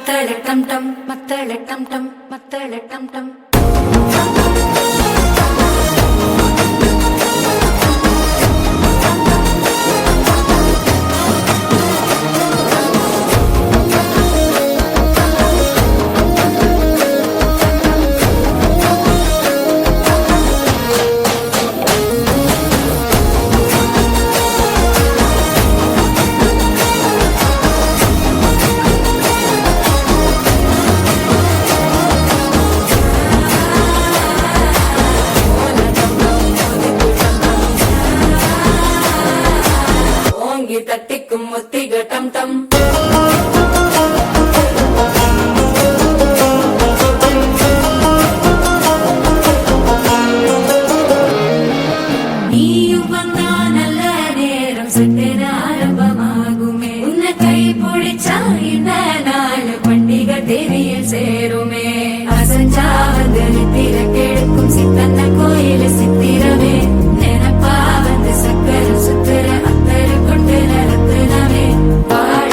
மத்தள டம் டம் மத்தள டம் டம் மத்தள டம் டம் தட்டிக்கும் ஒத்திக டம் டம் நீயும் வந்தா நல்ல நேரம் சட்டென ஆரம்பமாகுமே உன்னை கை பிடிச்சா இந்த நாள் பண்டிகை தெரிய சேருமே அசஞ்சா வந்து நித்திர கெடுக்கும் சித்தன்ன கோயில் சித்திரமே